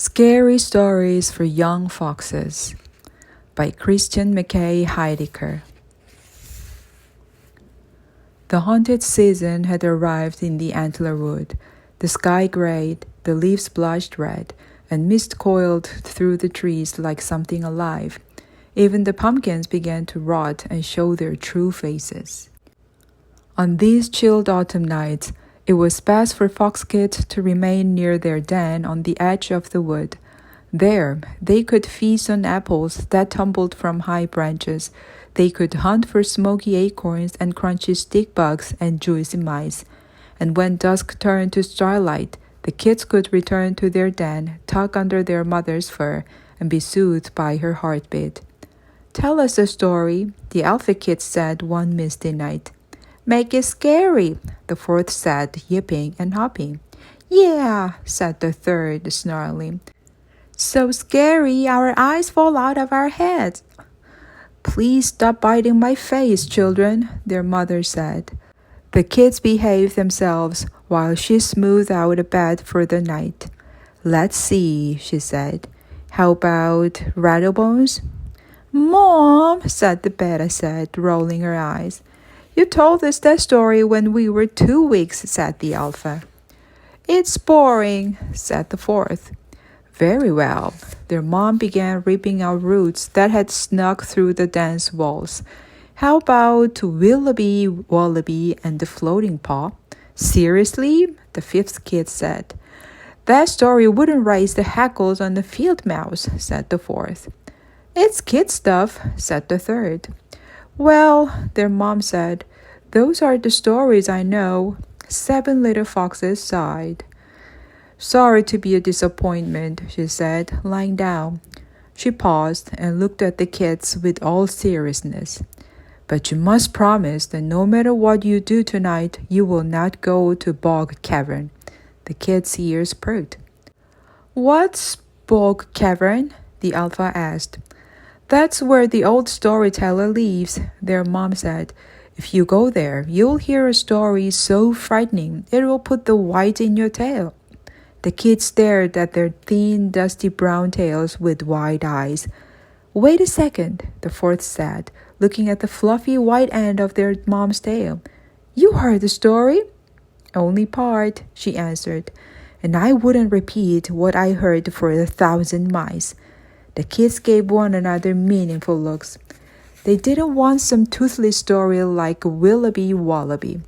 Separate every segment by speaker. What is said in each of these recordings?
Speaker 1: Scary Stories for Young Foxes by McKay Heidicker. The haunted season had arrived in the antler wood. The sky grayed, the leaves blushed red, and mist coiled through the trees like something alive. Even the pumpkins began to rot and show their true faces. On these chilled autumn nights, it was best for fox kids to remain near their den on the edge of the wood. There, they could feast on apples that tumbled from high branches. They could hunt for smoky acorns and crunchy stick bugs and juicy mice. And when dusk turned to starlight, the kids could return to their den, tuck under their mother's fur, and be soothed by her heartbeat. "Tell us a story," the alpha kid said one misty night. "Make it scary," the fourth said, yipping and hopping. "Yeah," said the third, snarling. "So scary our eyes fall out of our heads." "Please stop biting my face, children," their mother said. The kids behaved themselves while she smoothed out a bed for the night. "Let's see," she said. "How about Rattlebones?" "Mom," said the beta said, rolling her eyes. "You told us that story when we were 2 weeks," said the alpha. "It's boring," said the fourth. Very well. Their mom began ripping out roots that had snuck through the dense walls. "How about Willoughby, Wallaby, and the Floating Paw?" "Seriously?" the fifth kid said. "That story wouldn't raise the hackles on the field mouse," said the fourth. "It's kid stuff," said the third. "Well," their mom said, "those are the stories I know." 7 little foxes sighed. "Sorry to be a disappointment," she said, lying down. She paused and looked at the kids with all seriousness. "But you must promise that no matter what you do tonight, you will not go to Bog Cavern." The kids' ears perked. "What's Bog Cavern?" the alpha asked. "That's where the old storyteller lives," their mom said. "If you go there, you'll hear a story so frightening it will put the white in your tail." The kids stared at their thin, dusty brown tails with wide eyes. "Wait a second," the fourth said, looking at the fluffy white end of their mom's tail. "You heard the story?" "Only part," she answered, "and I wouldn't repeat what I heard for 1,000 mice." The kids gave one another meaningful looks. They didn't want some toothless story like Willoughby Wallaby,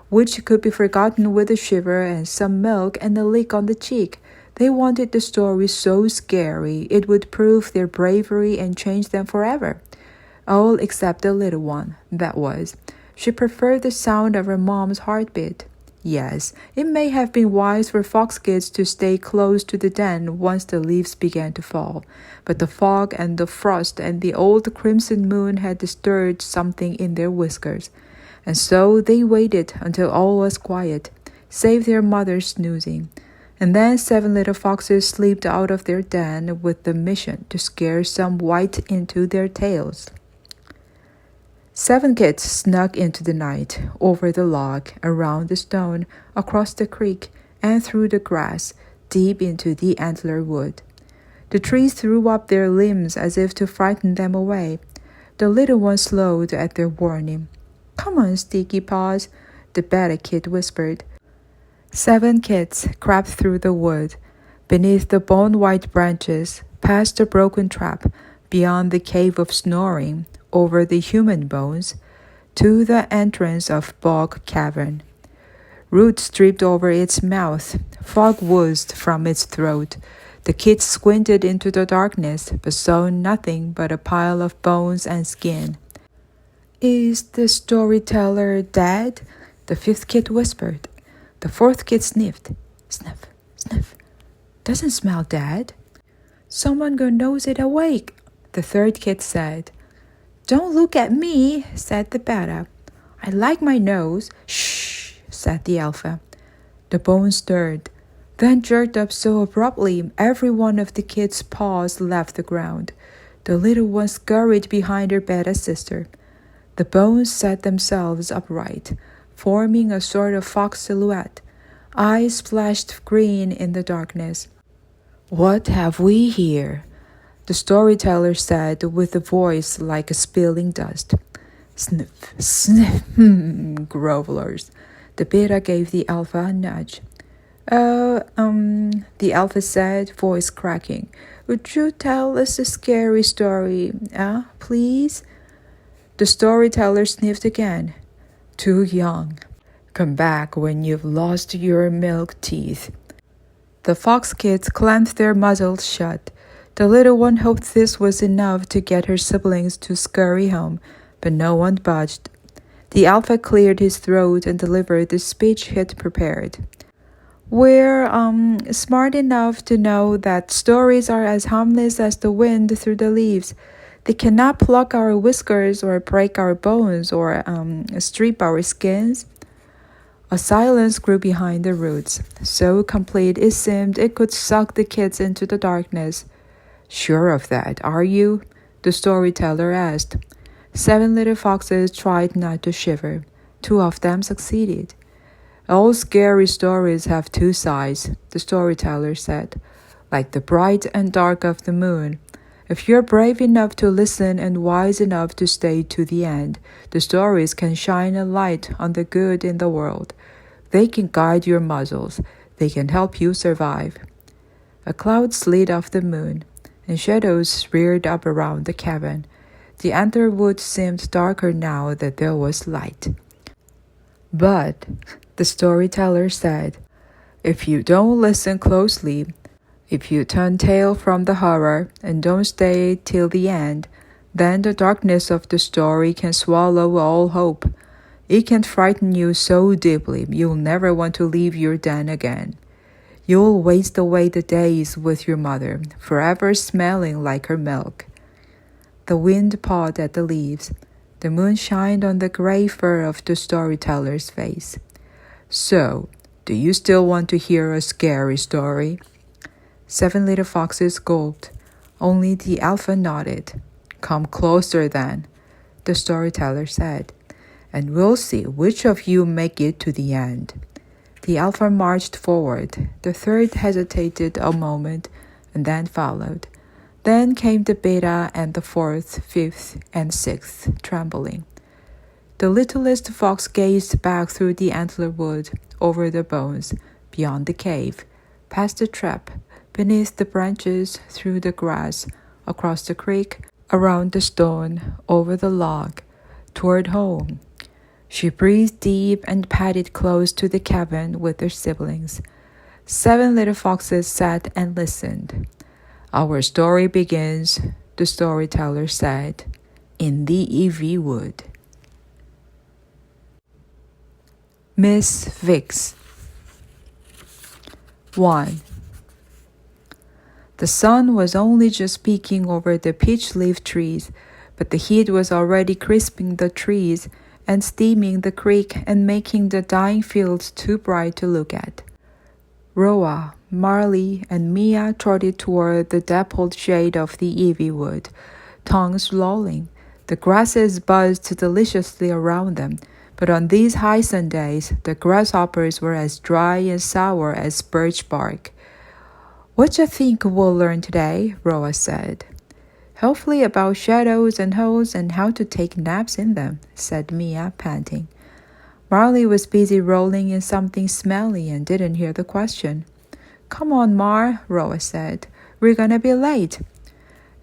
Speaker 1: which could be forgotten with a shiver and some milk and a lick on the cheek. They wanted the story so scary it would prove their bravery and change them forever. All except the little one, that was. She preferred the sound of her mom's heartbeat. Yes, it may have been wise for fox kids to stay close to the den once the leaves began to fall, but the fog and the frost and the old crimson moon had stirred something in their whiskers. And so they waited until all was quiet, save their mother snoozing. And then 7 little foxes slipped out of their den with the mission to scare some white into their tails. 7 kids snuck into the night, over the log, around the stone, across the creek, and through the grass, deep into the antler wood. The trees threw up their limbs as if to frighten them away. The little ones slowed at their warning. "Come on, Sticky Paws," the beta kid whispered. 7 kids crept through the wood, beneath the bone-white branches, past the broken trap, beyond the cave of snoring, over the human bones, to the entrance of Bog Cavern. Roots dripped over its mouth, fog oozed from its throat. The kids squinted into the darkness, but saw nothing but a pile of bones and skin. "Is the storyteller dead?" the fifth kid whispered. The fourth kid sniffed. Sniff, sniff. "Doesn't smell dead." "Someone go nose it awake," the third kid said. "Don't look at me," said the beta. "I like my nose." "Shh," said the alpha. The bone stirred, then jerked up so abruptly every one of the kids' paws left the ground. The little one scurried behind her beta sister. The bones set themselves upright, forming a sort of fox silhouette. Eyes flashed green in the darkness. What have we here? The storyteller said with a voice like a spilling dust. Sniff, sniff, grovelers. The beta gave the alpha a nudge. The alpha said, voice cracking. Would you tell us a scary story, please? The storyteller sniffed again. Too young. Come back when you've lost your milk teeth. The fox kids clamped their muzzles shut. The little one hoped this was enough to get her siblings to scurry home, but no one budged. The alpha cleared his throat and delivered the speech he'd prepared. We're smart enough to know that stories are as harmless as the wind through the leaves. They cannot pluck our whiskers or break our bones or strip our skins. A silence grew behind the roots, so complete it seemed it could suck the kids into the darkness. Sure of that, are you? The storyteller asked. 7 little foxes tried not to shiver. 2 of them succeeded. All scary stories have 2 sides, the storyteller said, like the bright and dark of the moon. If you're brave enough to listen and wise enough to stay to the end, the stories can shine a light on the good in the world. They can guide your muzzles. They can help you survive. A cloud slid off the moon, and shadows reared up around the cabin. The antler wood seemed darker now that there was light. But, the storyteller said, if you don't listen closely, if you turn tail from the horror and don't stay till the end, then the darkness of the story can swallow all hope. It can frighten you so deeply you'll never want to leave your den again. You'll waste away the days with your mother, forever smelling like her milk. The wind pawed at the leaves. The moon shined on the gray fur of the storyteller's face. So, do you still want to hear a scary story? 7 little foxes gulped. Only the alpha nodded. Come closer then, the storyteller said, and we'll see which of you make it to the end. The alpha marched forward. The third hesitated a moment and then followed. Then came the beta and the 4th, 5th, and 6th, trembling. The littlest fox gazed back through the antler wood, over the bones, beyond the cave, past the trap, beneath the branches, through the grass, across the creek, around the stone, over the log, toward home. She breathed deep and padded close to the cabin with her siblings. 7 little foxes sat and listened. Our story begins, the storyteller said, in the ivy wood. Miss Vix. 1. The sun was only just peeking over the peach-leaf trees, but the heat was already crisping the trees and steaming the creek and making the dying fields too bright to look at. Roa, Marley, and Mia trotted toward the dappled shade of the ivy wood, tongues lolling. The grasses buzzed deliciously around them, but on these high sun days, the grasshoppers were as dry and sour as birch bark. What you think we'll learn today? Roa said. Hopefully about shadows and holes and how to take naps in them, said Mia, panting. Marley was busy rolling in something smelly and didn't hear the question. Come on, Mar, Roa said. We're gonna be late.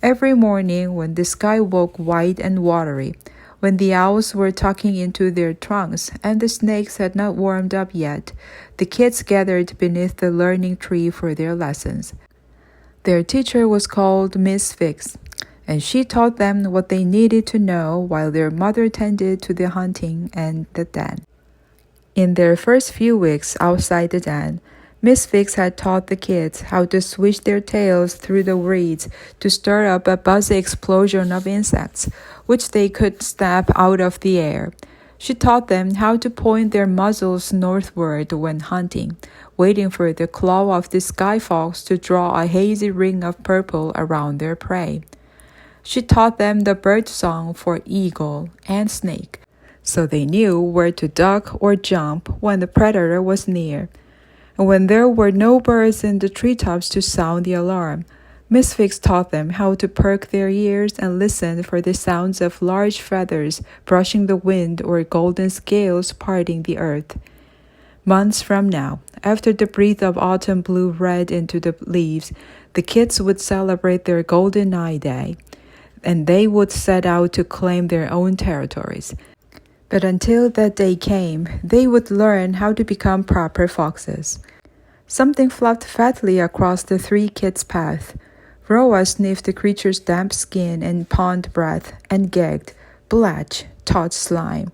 Speaker 1: Every morning when the sky woke white and watery, when the owls were tucking into their trunks and the snakes had not warmed up yet, the kids gathered beneath the learning tree for their lessons. Their teacher was called Miss Vix, and she taught them what they needed to know while their mother tended to the hunting and the den. In their first few weeks outside the den, Miss Vix had taught the kids how to swish their tails through the reeds to stir up a buzzy explosion of insects, which they could snap out of the air. She taught them how to point their muzzles northward when hunting, waiting for the claw of the sky fox to draw a hazy ring of purple around their prey. She taught them the bird song for eagle and snake, so they knew where to duck or jump when the predator was near. And when there were no birds in the treetops to sound the alarm, Miss Fix taught them how to perk their ears and listen for the sounds of large feathers brushing the wind or golden scales parting the earth. Months from now, after the breath of autumn blew red into the leaves, the kids would celebrate their Golden Eye Day, and they would set out to claim their own territories. But until that day came, they would learn how to become proper foxes. Something flopped fatly across the three kids' path. Roa sniffed the creature's damp skin and pond breath and gagged. Blatch, Todd's slime.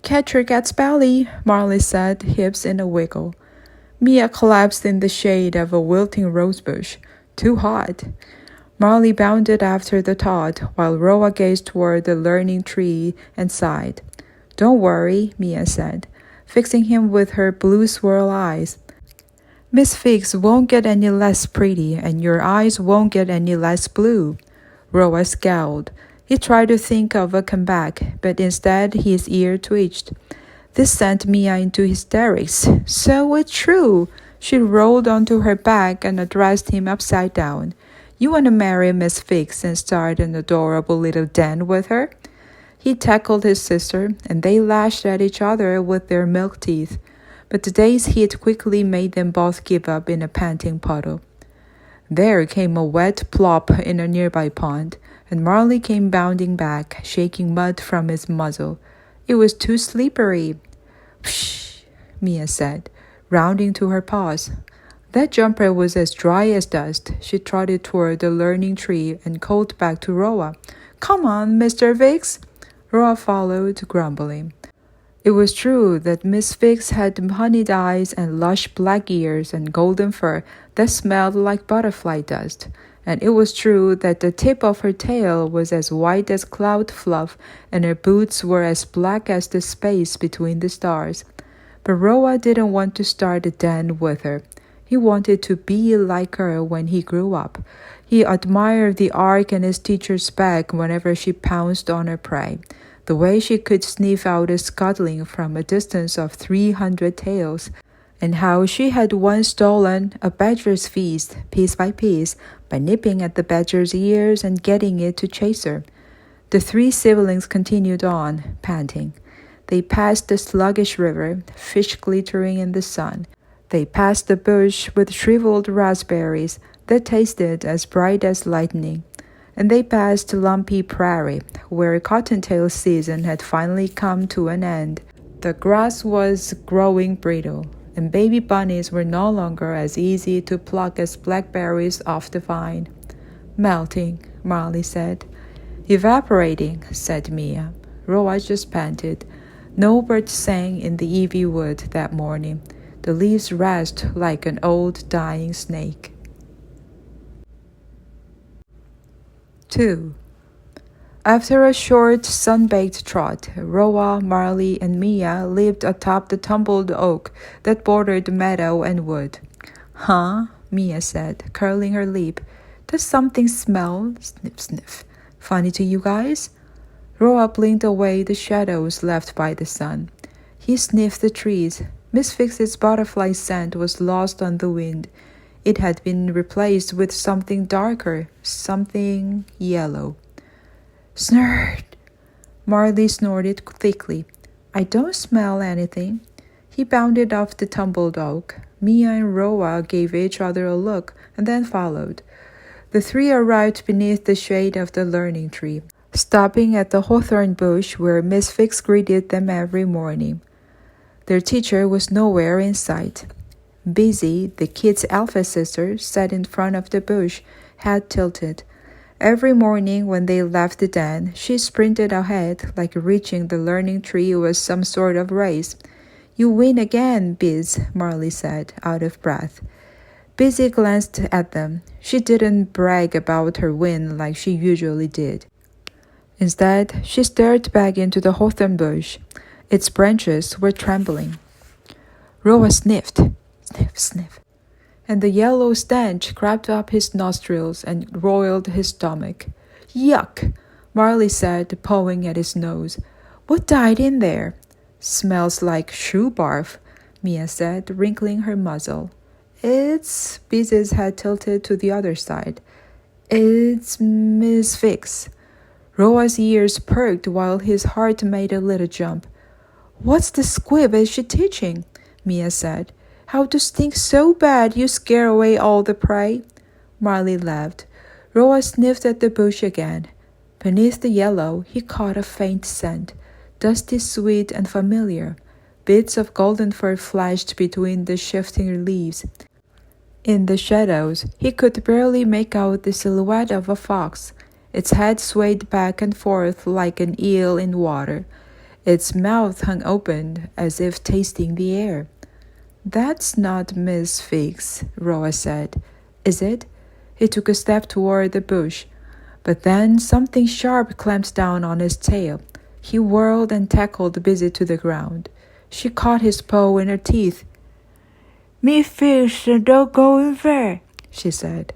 Speaker 1: Catcher gets belly, Marley said, hips in a wiggle. Mia collapsed in the shade of a wilting rosebush. Too hot. Marley bounded after the Todd, while Roa gazed toward the learning tree and sighed. Don't worry, Mia said, fixing him with her blue swirl eyes. Miss Fix won't get any less pretty, and your eyes won't get any less blue. Roa scowled. He tried to think of a comeback, but instead his ear twitched. This sent Mia into hysterics. So it's true. She rolled onto her back and addressed him upside down. You want to marry Miss Fix and start an adorable little den with her? He tackled his sister, and they lashed at each other with their milk teeth. But the day's heat quickly made them both give up in a panting puddle. There came a wet plop in a nearby pond, and Marley came bounding back, shaking mud from his muzzle. It was too slippery. Psh, Mia said, rounding to her paws. That jumper was as dry as dust. She trotted toward the learning tree and called back to Roa. Come on, Mr. Fix. Roa followed, grumbling. It was true that Miss Fix had honeyed eyes and lush black ears and golden fur that smelled like butterfly dust, and it was true that the tip of her tail was as white as cloud fluff and her boots were as black as the space between the stars. But Roa didn't want to start a den with her. He wanted to be like her when he grew up. He admired the arc in his teacher's back whenever she pounced on her prey, the way she could sniff out a scuttling from a distance of 300 tails, and how she had once stolen a badger's feast, piece by piece, by nipping at the badger's ears and getting it to chase her. The three siblings continued on, panting. They passed the sluggish river, fish glittering in the sun. They passed the bush with shriveled raspberries that tasted as bright as lightning. And they passed Lumpy Prairie, where cottontail season had finally come to an end. The grass was growing brittle, and baby bunnies were no longer as easy to pluck as blackberries off the vine. Melting, Marley said. Evaporating, said Mia. Roa just panted. No bird sang in the ivy wood that morning. The leaves rasped like an old dying snake. 2. After a short, sun-baked trot, Roa, Marley, and Mia lived atop the tumbled oak that bordered the meadow and wood. Huh? Mia said, curling her lip. Does something smell? Sniff, sniff. Funny to you guys? Roa blinked away the shadows left by the sun. He sniffed the trees. Miss Fix's butterfly scent was lost on the wind. It had been replaced with something darker, something yellow. Snort! Marley snorted thickly. I don't smell anything. He bounded off the tumbled oak. Mia and Roa gave each other a look and then followed. The three arrived beneath the shade of the learning tree, stopping at the hawthorn bush where Miss Fix greeted them every morning. Their teacher was nowhere in sight. Busy, the kid's alpha sister, sat in front of the bush, head tilted. Every morning when they left the den, she sprinted ahead like reaching the learning tree was some sort of race. You win again, Biz, Marley said, out of breath. Busy glanced at them. She didn't brag about her win like she usually did. Instead, she stared back into the hawthorn bush. Its branches were trembling. Roa sniffed, sniff, sniff, and the yellow stench crept up his nostrils and roiled his stomach. Yuck, Marley said, pawing at his nose. What died in there? Smells like shoe barf. Mia said, wrinkling her muzzle. It's Biz's head tilted to the other side. It's Miss Fix. Roa's ears perked while his heart made a little jump. What's the squib is she teaching? Mia said. How to stink so bad you scare away all the prey? Marley laughed. Roa sniffed at the bush again. Beneath the yellow, he caught a faint scent, dusty, sweet, and familiar. Bits of golden fur flashed between the shifting leaves. In the shadows, he could barely make out the silhouette of a fox. Its head swayed back and forth like an eel in water. Its mouth hung open as if tasting the air. That's not Miss Fix, Roa said. Is it? He took a step toward the bush. But then something sharp clamped down on his tail. He whirled and tackled Busy to the ground. She caught his paw in her teeth. Me fish don't go in there, she said.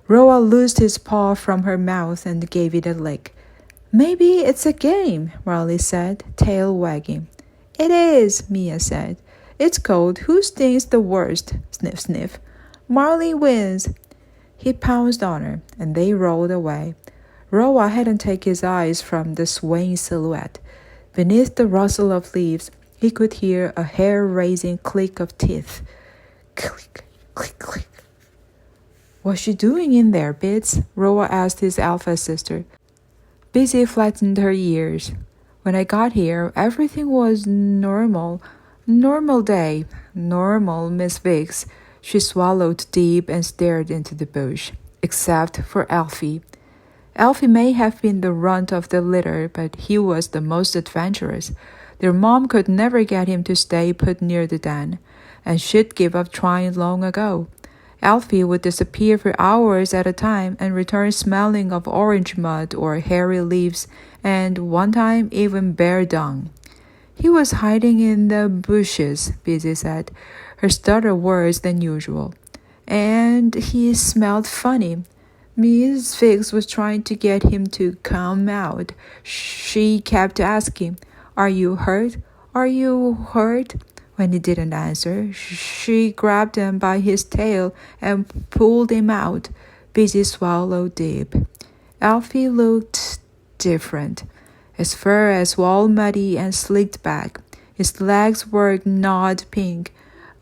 Speaker 1: Roa loosed his paw from her mouth and gave it a lick. Maybe it's a game, Marley said, tail wagging. It is, Mia said. It's called Who Stings the Worst, sniff, sniff. Marley wins. He pounced on her, and they rolled away. Roa hadn't taken his eyes from the swaying silhouette. Beneath the rustle of leaves, he could hear a hair-raising click of teeth. Click, click, click. What's she doing in there, Bits? Roa asked his alpha sister. Busy flattened her ears. When I got here, everything was normal. Normal day. Normal, Miss Biggs. She swallowed deep and stared into the bush. Except for Alfie. Alfie may have been the runt of the litter, but he was the most adventurous. Their mom could never get him to stay put near the den, and she'd give up trying long ago. Alfie would disappear for hours at a time and return smelling of orange mud or hairy leaves, and one time even bear dung. He was hiding in the bushes, Busy said, her stuttered words than usual. And he smelled funny. Miss Fix was trying to get him to come out. She kept asking, Are you hurt? Are you hurt? When he didn't answer, she grabbed him by his tail and pulled him out. Busy swallowed deep. Alfie looked different. His fur was all muddy and slicked back. His legs were gnawed pink.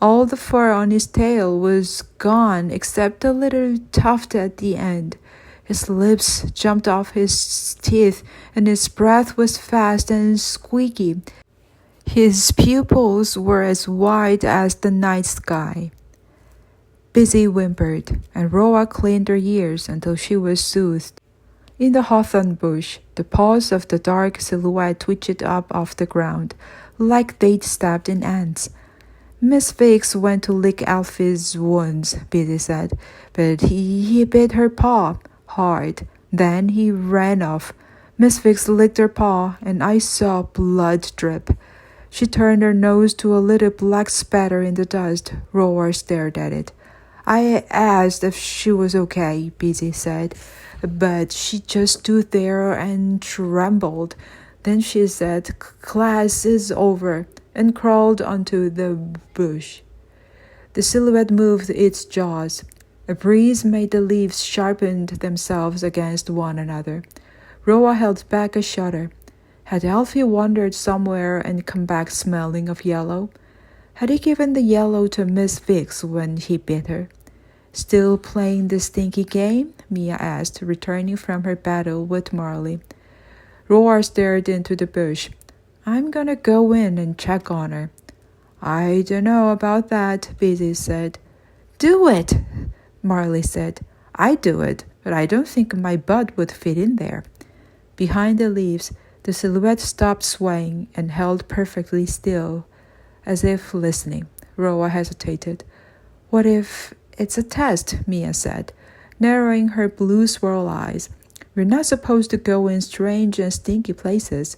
Speaker 1: All the fur on his tail was gone except a little tuft at the end. His lips jumped off his teeth, and his breath was fast and squeaky. His pupils were as wide as the night sky. Busy whimpered, and Roa cleaned her ears until she was soothed. In the hawthorn bush, the paws of the dark silhouette twitched up off the ground, like they'd stepped in ants. Miss Fix went to lick Alfie's wounds, Busy said, but he bit her paw hard. Then he ran off. Miss Fix licked her paw, and I saw blood drip. She turned her nose to a little black spatter in the dust. Roar stared at it. I asked if she was okay, Busy said, but she just stood there and trembled. Then she said, Class is over, and crawled onto the bush. The silhouette moved its jaws. A breeze made the leaves sharpen themselves against one another. Roa held back a shudder. Had Alfie wandered somewhere and come back smelling of yellow? Had he given the yellow to Miss Fix when he bit her? Still playing the stinky game? Mia asked, returning from her battle with Marley. Roar stared into the bush. I'm gonna go in and check on her. I don't know about that, Busy said. Do it, Marley said. I'd do it, but I don't think my butt would fit in there. Behind the leaves, the silhouette stopped swaying and held perfectly still, as if listening. Roa hesitated. What if it's a test, Mia said, narrowing her blue swirl eyes. We're not supposed to go in strange and stinky places.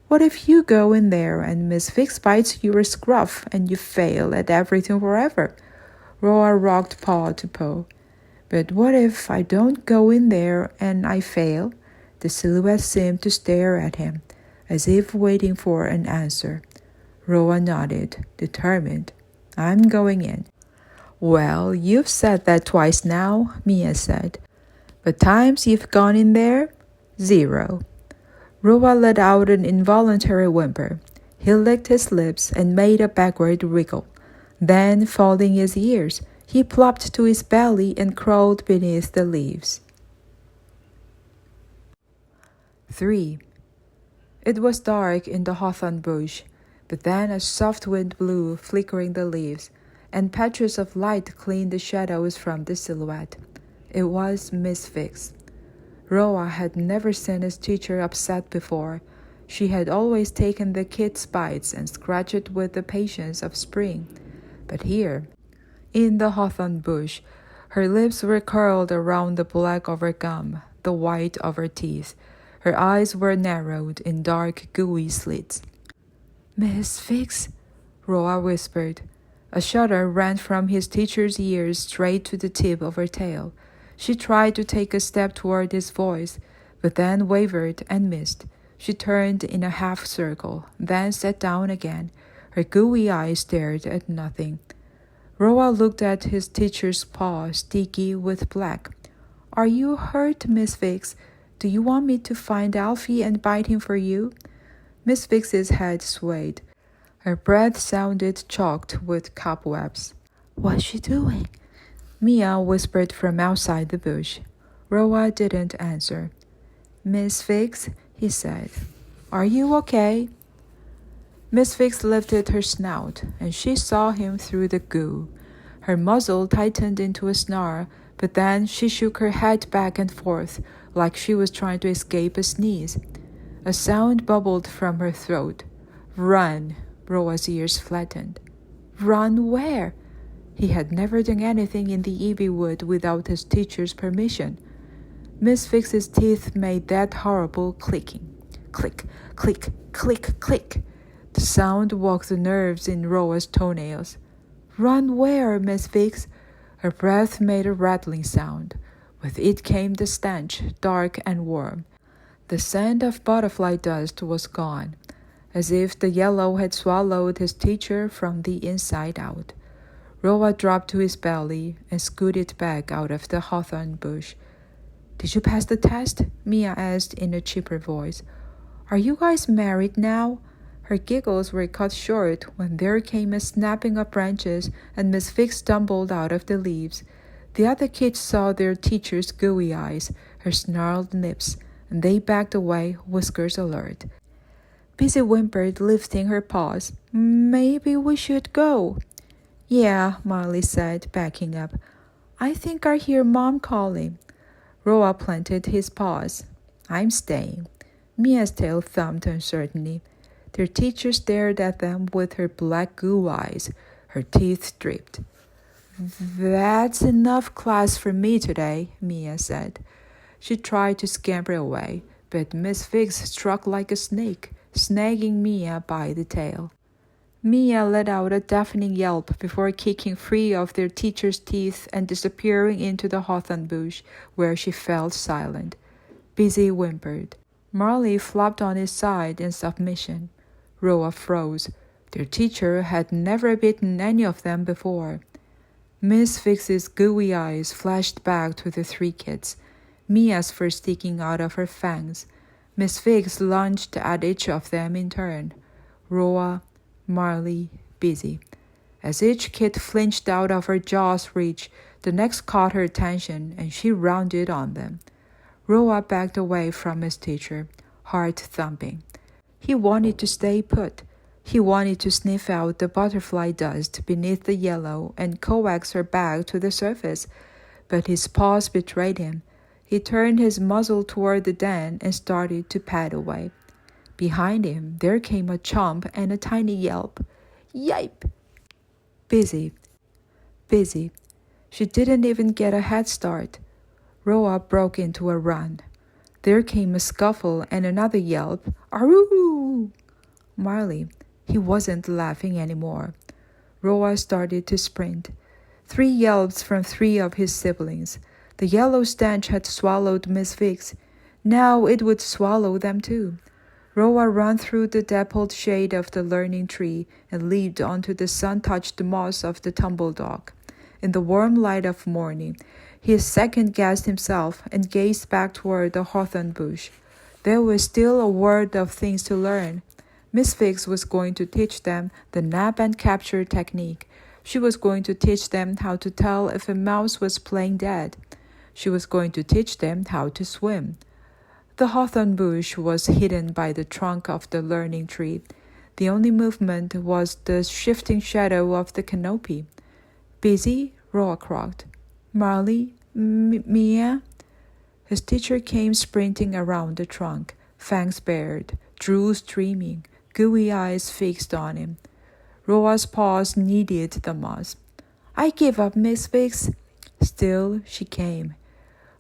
Speaker 1: What if you go in there and Miss Fix bites your scruff and you fail at everything forever? Roa rocked paw to paw. But what if I don't go in there and I fail? The silhouette seemed to stare at him, as if waiting for an answer. Roa nodded, determined. I'm going in." "Well, you've said that twice now," Mia said. "But times you've gone in there? 0. Roa let out an involuntary whimper. He licked his lips and made a backward wriggle. Then, folding his ears, he plopped to his belly and crawled beneath the leaves. 3. It was dark in the hawthorn bush, but then a soft wind blew, flickering the leaves, and patches of light cleaned the shadows from the silhouette. It was Miss Fix. Roa had never seen his teacher upset before. She had always taken the kid's bites and scratched it with the patience of spring. But here, in the hawthorn bush, her lips were curled around the black of her gum, the white of her teeth. Her eyes were narrowed in dark, gooey slits. "Miss Fix," Roa whispered. A shudder ran from his teacher's ears straight to the tip of her tail. She tried to take a step toward his voice, but then wavered and missed. She turned in a half circle, then sat down again. Her gooey eyes stared at nothing. Roa looked at his teacher's paw, sticky with black. "Are you hurt, Miss Fix? Do you want me to find Alfie and bite him for you?" Miss Fix's head swayed. Her breath sounded choked with cobwebs. "What's she doing?" Mia whispered from outside the bush. Roa didn't answer. "Miss Fix," he said, "are you okay?" Miss Fix lifted her snout, and she saw him through the goo. Her muzzle tightened into a snarl, but then she shook her head back and forth, like she was trying to escape a sneeze. A sound bubbled from her throat. "Run!" Roa's ears flattened. "Run where?" He had never done anything in the Ivy wood without his teacher's permission. Miss Fix's teeth made that horrible clicking. Click, click, click, click. The sound woke the nerves in Roa's toenails. "Run where, Miss Fix?" Her breath made a rattling sound. With it came the stench, dark and warm. The scent of butterfly dust was gone, as if the yellow had swallowed his teacher from the inside out. Roa dropped to his belly and scooted back out of the hawthorn bush. "Did you pass the test?" Mia asked in a chipper voice. "Are you guys married now?" Her giggles were cut short when there came a snapping of branches and Miss Fix stumbled out of the leaves. The other kids saw their teacher's gooey eyes, her snarled lips, and they backed away, whiskers alert. Busy whimpered, lifting her paws. "Maybe we should go." "Yeah," Marley said, backing up. "I think I hear Mom calling." Roa planted his paws. "I'm staying." Mia's tail thumped uncertainly. Their teacher stared at them with her black goo eyes. Her teeth dripped. "That's enough class for me today," Mia said. She tried to scamper away, but Miss Fix struck like a snake, snagging Mia by the tail. Mia let out a deafening yelp before kicking free of their teacher's teeth and disappearing into the hawthorn bush, where she fell silent. Busy whimpered. Marley flopped on his side in submission. Roa froze. Their teacher had never bitten any of them before. Miss Fix's gooey eyes flashed back to the 3 kids, Mia's first sticking out of her fangs. Miss Fix lunged at each of them in turn. Roa, Marley, Busy. As each kid flinched out of her jaw's reach, the next caught her attention, and she rounded on them. Roa backed away from his teacher, heart thumping. He wanted to stay put. He wanted to sniff out the butterfly dust beneath the yellow and coax her back to the surface, but his paws betrayed him. He turned his muzzle toward the den and started to pad away. Behind him, there came a chomp and a tiny yelp. "Yipe!" Busy. She didn't even get a head start. Roa broke into a run. There came a scuffle and another yelp. "Aroo!" Marley. He wasn't laughing anymore. Roa started to sprint. 3 yelps from 3 of his siblings. The yellow stench had swallowed Miss Fix. Now it would swallow them too. Roa ran through the dappled shade of the learning tree and leaped onto the sun-touched moss of the tumble dog. In the warm light of morning, he second-guessed himself and gazed back toward the hawthorn bush. There was still a world of things to learn. Miss Fix was going to teach them the nap and capture technique. She was going to teach them how to tell if a mouse was playing dead. She was going to teach them how to swim. The hawthorn bush was hidden by the trunk of the learning tree. The only movement was the shifting shadow of the canopy. Busy? Roa croaked. Marley? Mia? His teacher came sprinting around the trunk, fangs bared, drool streaming, gooey eyes fixed on him. Roa's paws kneaded the moss. I give up, Miss Fix. Still she came.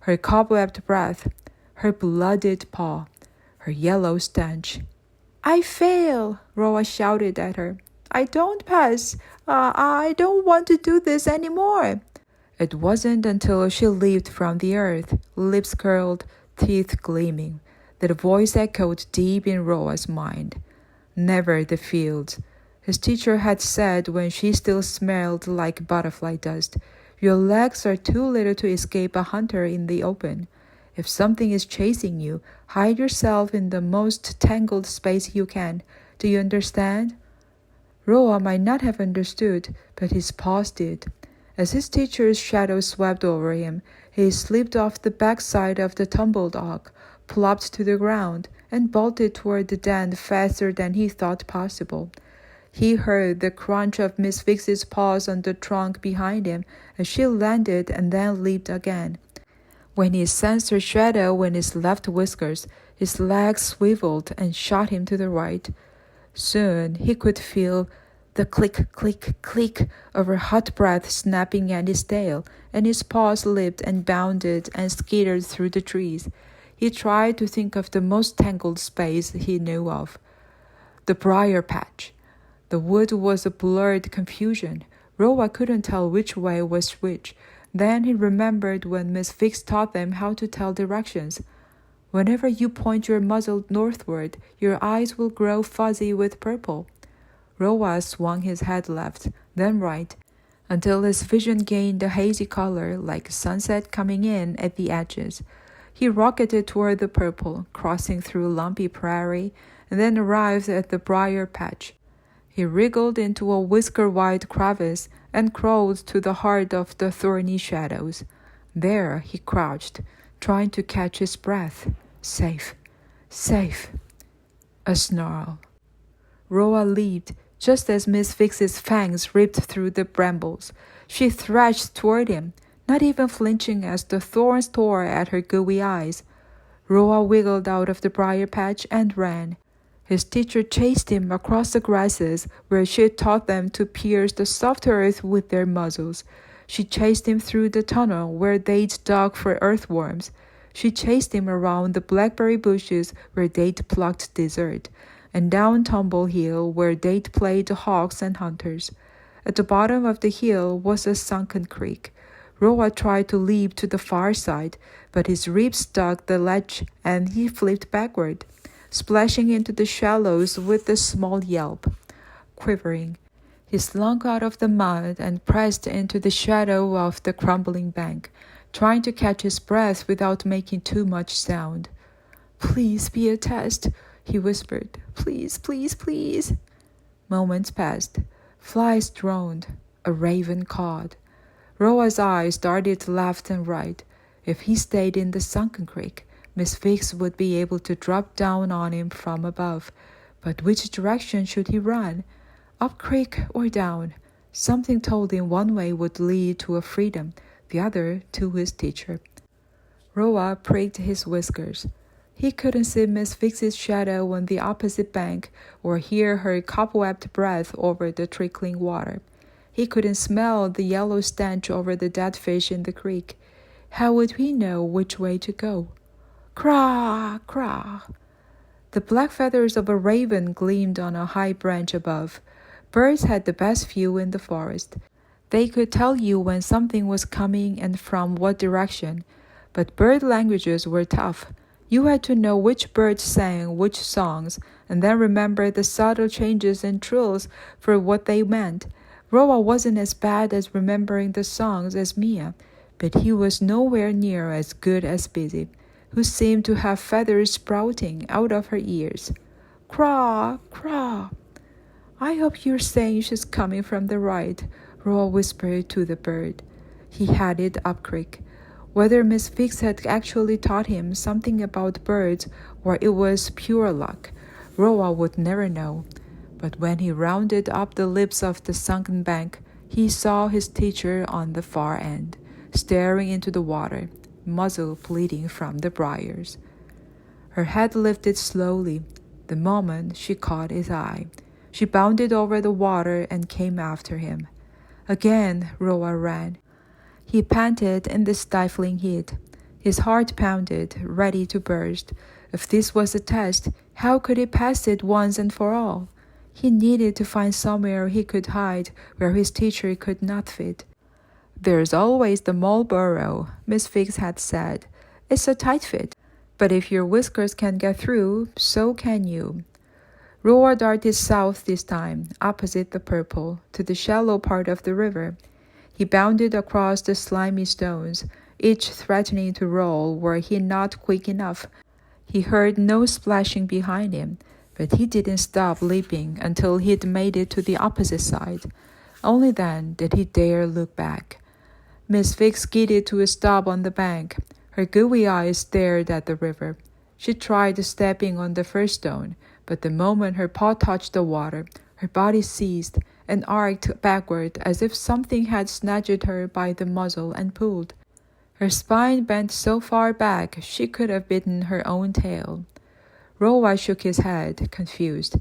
Speaker 1: Her cobwebbed breath, her blooded paw, her yellow stench. I fail, Roa shouted at her. I don't pass. I don't want to do this anymore. It wasn't until she leaped from the earth, lips curled, teeth gleaming, that a voice echoed deep in Roa's mind. Never the fields. His teacher had said when she still smelled like butterfly dust, your legs are too little to escape a hunter in the open. If something is chasing you, hide yourself in the most tangled space you can. Do you understand? Roa might not have understood, but his paws did. As his teacher's shadow swept over him, he slipped off the backside of the tumble dog, plopped to the ground, and bolted toward the den faster than he thought possible. He heard the crunch of Miss Fix's paws on the trunk behind him as she landed and then leaped again. When he sensed her shadow in his left whiskers, his legs swiveled and shot him to the right. Soon he could feel the click, click, click of her hot breath snapping at his tail, and his paws leaped and bounded and skittered through the trees. He tried to think of the most tangled space he knew of. The briar patch. The wood was a blurred confusion. Roa couldn't tell which way was which. Then he remembered when Miss Fix taught them how to tell directions. Whenever you point your muzzle northward, your eyes will grow fuzzy with purple. Roa swung his head left, then right, until his vision gained a hazy color like sunset coming in at the edges. He rocketed toward the purple, crossing through lumpy prairie, and then arrived at the briar patch. He wriggled into a whisker-wide crevice and crawled to the heart of the thorny shadows. There he crouched, trying to catch his breath. Safe, safe. A snarl. Roa leaped, just as Miss Fix's fangs ripped through the brambles. She thrashed toward him, not even flinching as the thorns tore at her gooey eyes. Roa wiggled out of the briar patch and ran. His teacher chased him across the grasses where she had taught them to pierce the soft earth with their muzzles. She chased him through the tunnel where they'd dug for earthworms. She chased him around the blackberry bushes where they'd plucked dessert, and down Tumble Hill where they'd played hawks and hunters. At the bottom of the hill was a sunken creek. Roa tried to leap to the far side, but his ribs stuck the ledge and he flipped backward, splashing into the shallows with a small yelp. Quivering, he slunk out of the mud and pressed into the shadow of the crumbling bank, trying to catch his breath without making too much sound. Please be a test, he whispered. Please, please, please. Moments passed. Flies droned. A raven cawed. Roa's eyes darted left and right. If he stayed in the sunken creek, Miss Fix would be able to drop down on him from above. But which direction should he run? Up creek or down? Something told him one way would lead to a freedom, the other to his teacher. Roa pricked his whiskers. He couldn't see Miss Fix's shadow on the opposite bank or hear her cobwebbed breath over the trickling water. He couldn't smell the yellow stench over the dead fish in the creek. How would he know which way to go? Craw, craw. The black feathers of a raven gleamed on a high branch above. Birds had the best view in the forest. They could tell you when something was coming and from what direction. But bird languages were tough. You had to know which birds sang which songs, and then remember the subtle changes and trills for what they meant. Roa wasn't as bad at remembering the songs as Mia, but he was nowhere near as good as Busy, who seemed to have feathers sprouting out of her ears. Craw, craw. I hope you're saying she's coming from the right, Roa whispered to the bird. He headed up creek. Whether Miss Fix had actually taught him something about birds or it was pure luck, Roa would never know. But when he rounded up the lips of the sunken bank, he saw his teacher on the far end, staring into the water, muzzle bleeding from the briars. Her head lifted slowly the moment she caught his eye. She bounded over the water and came after him. Again, Roa ran. He panted in the stifling heat. His heart pounded, ready to burst. If this was a test, how could he pass it once and for all? He needed to find somewhere he could hide where his teacher could not fit. There's always the mole burrow, Miss Fix had said. It's a tight fit, but if your whiskers can get through, so can you. Roa darted south this time, opposite the purple, to the shallow part of the river. He bounded across the slimy stones, each threatening to roll were he not quick enough. He heard no splashing behind him, but he didn't stop leaping until he'd made it to the opposite side. Only then did he dare look back. Miss Fix skidded to a stop on the bank. Her gooey eyes stared at the river. She tried stepping on the first stone, but the moment her paw touched the water, her body seized and arced backward as if something had snatched her by the muzzle and pulled. Her spine bent so far back she could have bitten her own tail. Roa shook his head, confused.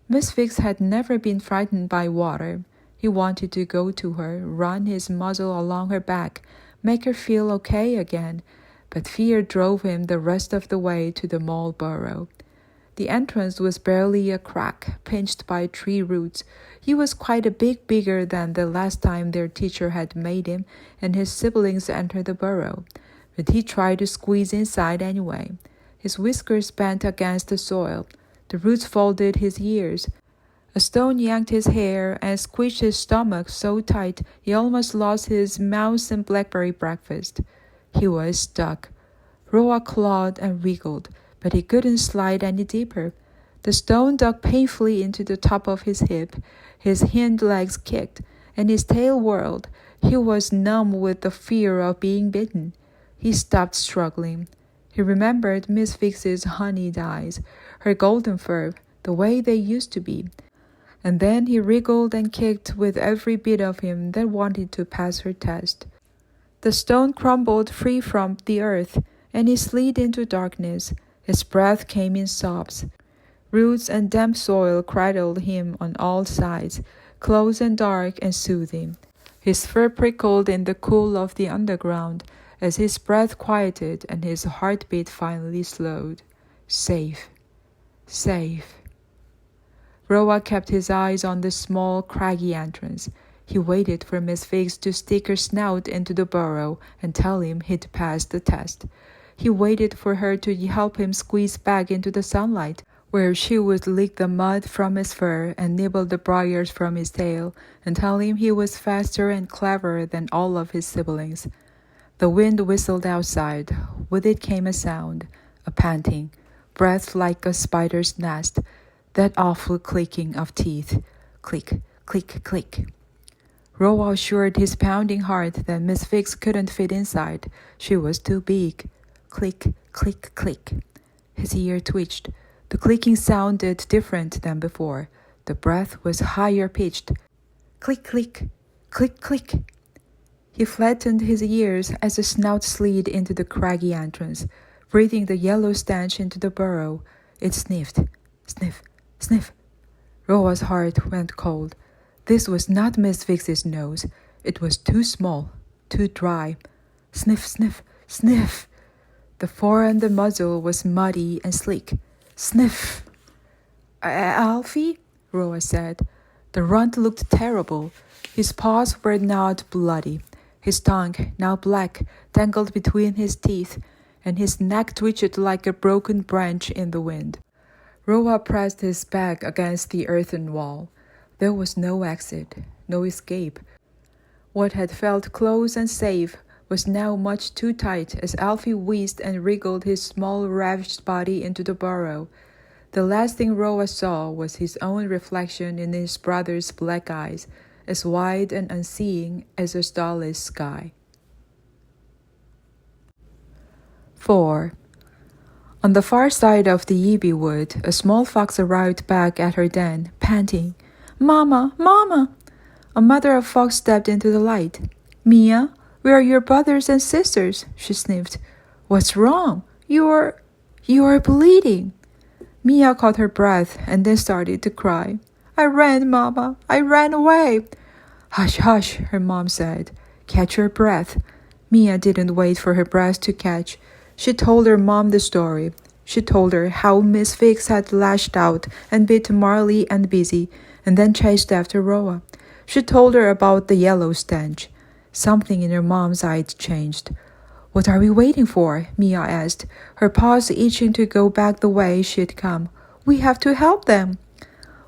Speaker 1: Miss Fix had never been frightened by water. He wanted to go to her, run his muzzle along her back, make her feel okay again, but fear drove him the rest of the way to the mole burrow. The entrance was barely a crack, pinched by tree roots. He was quite a bit bigger than the last time their teacher had made him and his siblings entered the burrow, but he tried to squeeze inside anyway. His whiskers bent against the soil. The roots folded his ears. A stone yanked his hair and squished his stomach so tight he almost lost his mouse and blackberry breakfast. He was stuck. Roa clawed and wriggled, but he couldn't slide any deeper. The stone dug painfully into the top of his hip. His hind legs kicked, and his tail whirled. He was numb with the fear of being bitten. He stopped struggling. He remembered Miss Fix's honeyed eyes, her golden fur, the way they used to be. And then he wriggled and kicked with every bit of him that wanted to pass her test. The stone crumbled free from the earth, and he slid into darkness. His breath came in sobs. Roots and damp soil cradled him on all sides, close and dark and soothing. His fur prickled in the cool of the underground as his breath quieted and his heartbeat finally slowed. Safe. Safe. Roa kept his eyes on the small, craggy entrance. He waited for Miss Fix to stick her snout into the burrow and tell him he'd passed the test. He waited for her to help him squeeze back into the sunlight, where she would lick the mud from his fur and nibble the briars from his tail, and tell him he was faster and cleverer than all of his siblings. The wind whistled outside. With it came a sound, a panting, breath like a spider's nest, that awful clicking of teeth. Click, click, click. Roa assured his pounding heart that Miss Fix couldn't fit inside. She was too big. Click, click, click. His ear twitched. The clicking sounded different than before. The breath was higher pitched. Click, click, click, click. He flattened his ears as the snout slid into the craggy entrance, breathing the yellow stench into the burrow. It sniffed. Sniff, sniff. Roa's heart went cold. This was not Miss Fix's nose. It was too small, too dry. Sniff, sniff, sniff. The fore and the muzzle was muddy and sleek. Sniff. Alfie? Roa said. The runt looked terrible. His paws were not bloody. His tongue, now black, dangled between his teeth, and his neck twitched like a broken branch in the wind. Roa pressed his back against the earthen wall. There was no exit, no escape. What had felt close and safe was now much too tight as Alfie whizzed and wriggled his small ravished body into the burrow. The last thing Roa saw was his own reflection in his brother's black eyes, as wide and unseeing as a starless sky. 4. On the far side of the Ibi wood, a small fox arrived back at her den, panting, "Mama, Mama!" A mother of fox stepped into the light. "Mia, where are your brothers and sisters?" she sniffed. "What's wrong? You are bleeding." Mia caught her breath and then started to cry. "I ran, Mama. I ran away." "Hush, hush," her mom said. "Catch your breath." Mia didn't wait for her breath to catch. She told her mom the story. She told her how Miss Fix had lashed out and bit Marley and Busy, and then chased after Roa. She told her about the yellow stench. Something in her mom's eyes changed. "What are we waiting for?" Mia asked, her paws itching to go back the way she'd come. "We have to help them."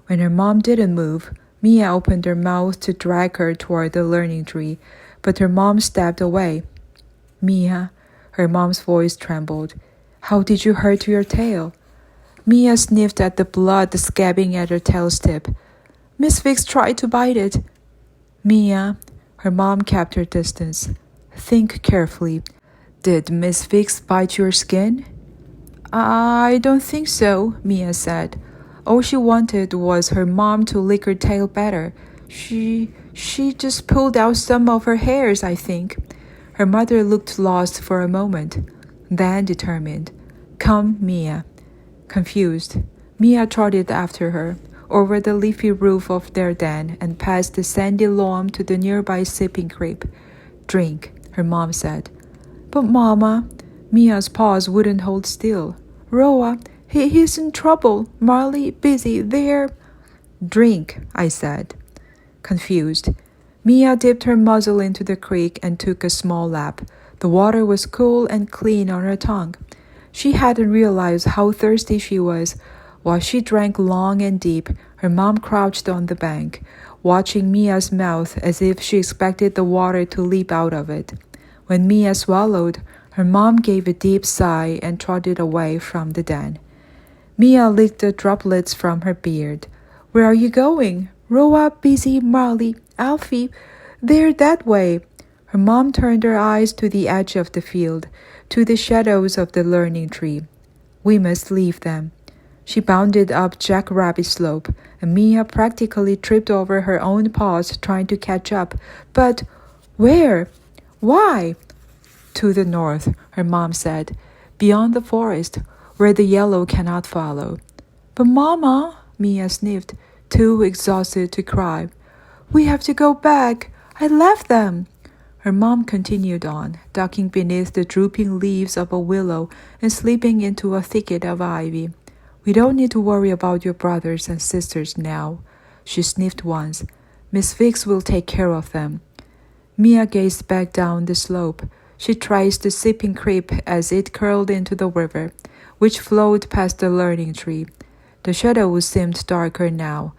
Speaker 1: When her mom didn't move, Mia opened her mouth to drag her toward the learning tree, but her mom stepped away. "Mia," her mom's voice trembled. "How did you hurt your tail?" Mia sniffed at the blood scabbing at her tail's tip. "Miss Fix tried to bite it." "Mia," her mom kept her distance. "Think carefully. Did Miss Fix bite your skin?" "I don't think so," Mia said. All she wanted was her mom to lick her tail better. She just pulled out some of her hairs, I think." Her mother looked lost for a moment, then determined. "Come, Mia." Confused, Mia trotted after her, over the leafy roof of their den and past the sandy lawn to the nearby sipping creek. "Drink," her mom said. "But Mama," Mia's paws wouldn't hold still. "Roa, he's in trouble. Marley, Busy, they're—" "Drink," I said. Confused, Mia dipped her muzzle into the creek and took a small lap. The water was cool and clean on her tongue. She hadn't realized how thirsty she was. While she drank long and deep, her mom crouched on the bank, watching Mia's mouth as if she expected the water to leap out of it. When Mia swallowed, her mom gave a deep sigh and trotted away from the den. Mia licked the droplets from her beard. "Where are you going?" "Roa, Busy, Marley, Alfie, they're that way." Her mom turned her eyes to the edge of the field, to the shadows of the learning tree. "We must leave them." She bounded up Jack Rabbit Slope, and Mia practically tripped over her own paws trying to catch up. "But where? Why?" "To the north," her mom said. "Beyond the forest, where the yellow cannot follow." "But Mama," Mia sniffed, too exhausted to cry. "We have to go back. I left them." Her mom continued on, ducking beneath the drooping leaves of a willow and slipping into a thicket of ivy. "We don't need to worry about your brothers and sisters now." She sniffed once. "Miss Fix will take care of them." Mia gazed back down the slope. She traced the sipping creek as it curled into the river, which flowed past the learning tree. The shadows seemed darker now,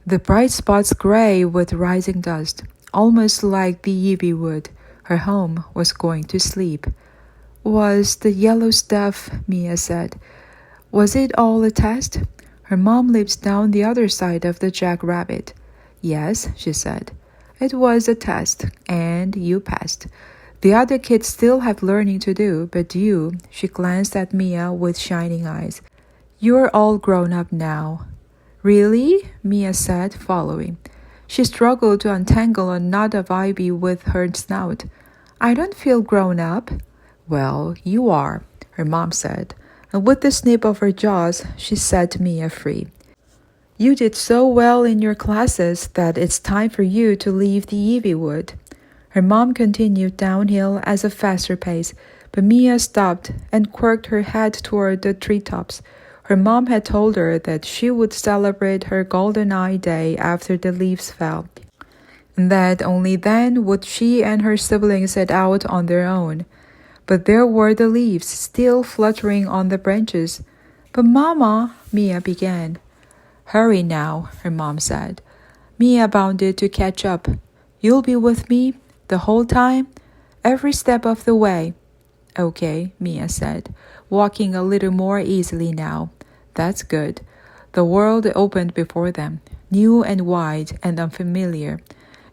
Speaker 1: the bright spots gray with rising dust, almost like the Ibi wood. Her home was going to sleep. "Was the yellow stuff," Mia said, "was it all a test?" Her mom lived down the other side of the jackrabbit. "Yes," she said. "It was a test, and you passed. The other kids still have learning to do, but you," she glanced at Mia with shining eyes, "you're all grown up now." "Really?" Mia said, following. She struggled to untangle a knot of ivy with her snout. "I don't feel grown up." "Well, you are," her mom said, and with the snip of her jaws, she set Mia free. "You did so well in your classes that it's time for you to leave the Ibi wood." Her mom continued downhill at a faster pace, but Mia stopped and quirked her head toward the treetops. Her mom had told her that she would celebrate her golden eye day after the leaves fell, and that only then would she and her siblings set out on their own. but there were the leaves still fluttering on the branches. But Mama, Mia began. Hurry now, her mom said. Mia bounded to catch up. You'll be with me the whole time? Every step of the way. Okay, Mia said, walking a little more easily now. That's good. The world opened before them, new and wide and unfamiliar.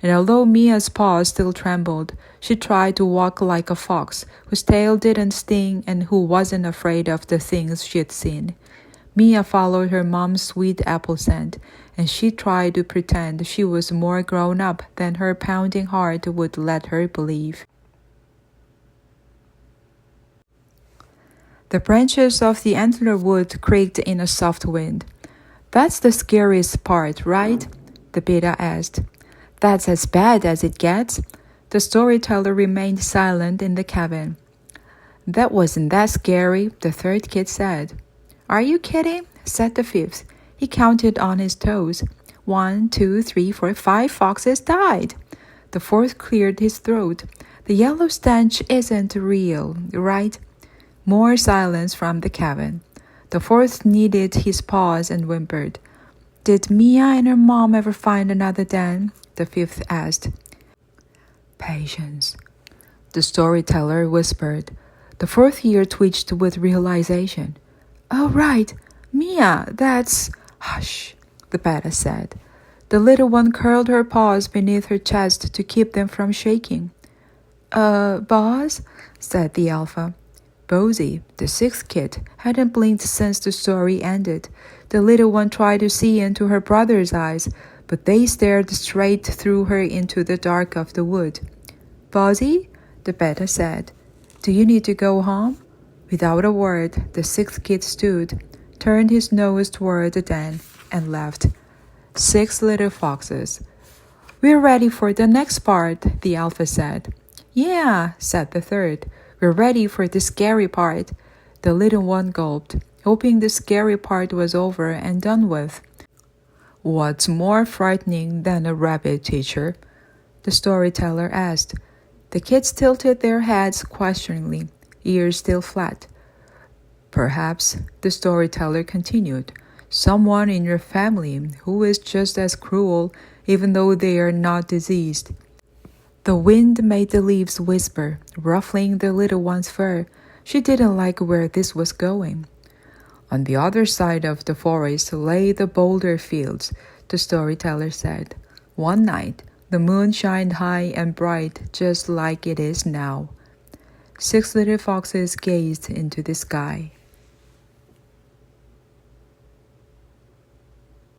Speaker 1: And although Mia's paws still trembled, she tried to walk like a fox whose tail didn't sting and who wasn't afraid of the things she'd seen. Mia followed her mom's sweet apple scent, and she tried to pretend she was more grown up than her pounding heart would let her believe. The branches of the antler wood creaked in a soft wind. That's the scariest part, right? The beta asked. That's as bad as it gets. The storyteller remained silent in the cabin. That wasn't that scary, the third kid said. Are you kidding? Said the fifth. He counted on his toes. 1, 2, 3, 4, 5 foxes died. The fourth cleared his throat. The yellow stench isn't real, right? More silence from the cabin. The fourth kneaded his paws and whimpered. Did Mia and her mom ever find another den? The fifth asked. Patience, the storyteller whispered. The fourth ear twitched with realization. Oh, right, Mia, that's... Hush, the beta said. The little one curled her paws beneath her chest to keep them from shaking. Boss? Said the alpha. Bosie, the sixth kid, hadn't blinked since the story ended. The little one tried to see into her brother's eyes, but they stared straight through her into the dark of the wood. Bosie? The beta said. Do you need to go home? Without a word, the sixth kid stood, turned his nose toward the den, and left. 6 little foxes. We're ready for the next part, the alpha said. Yeah, said the third. We're ready for the scary part. The little one gulped, hoping the scary part was over and done with. What's more frightening than a rabbit, teacher? The storyteller asked. The kids tilted their heads questioningly, ears still flat. Perhaps, the storyteller continued, someone in your family who is just as cruel even though they are not diseased. The wind made the leaves whisper, ruffling the little one's fur. She didn't like where this was going. On the other side of the forest lay the boulder fields, the storyteller said. One night, the moon shined high and bright just like it is now. 6 little foxes gazed into the sky.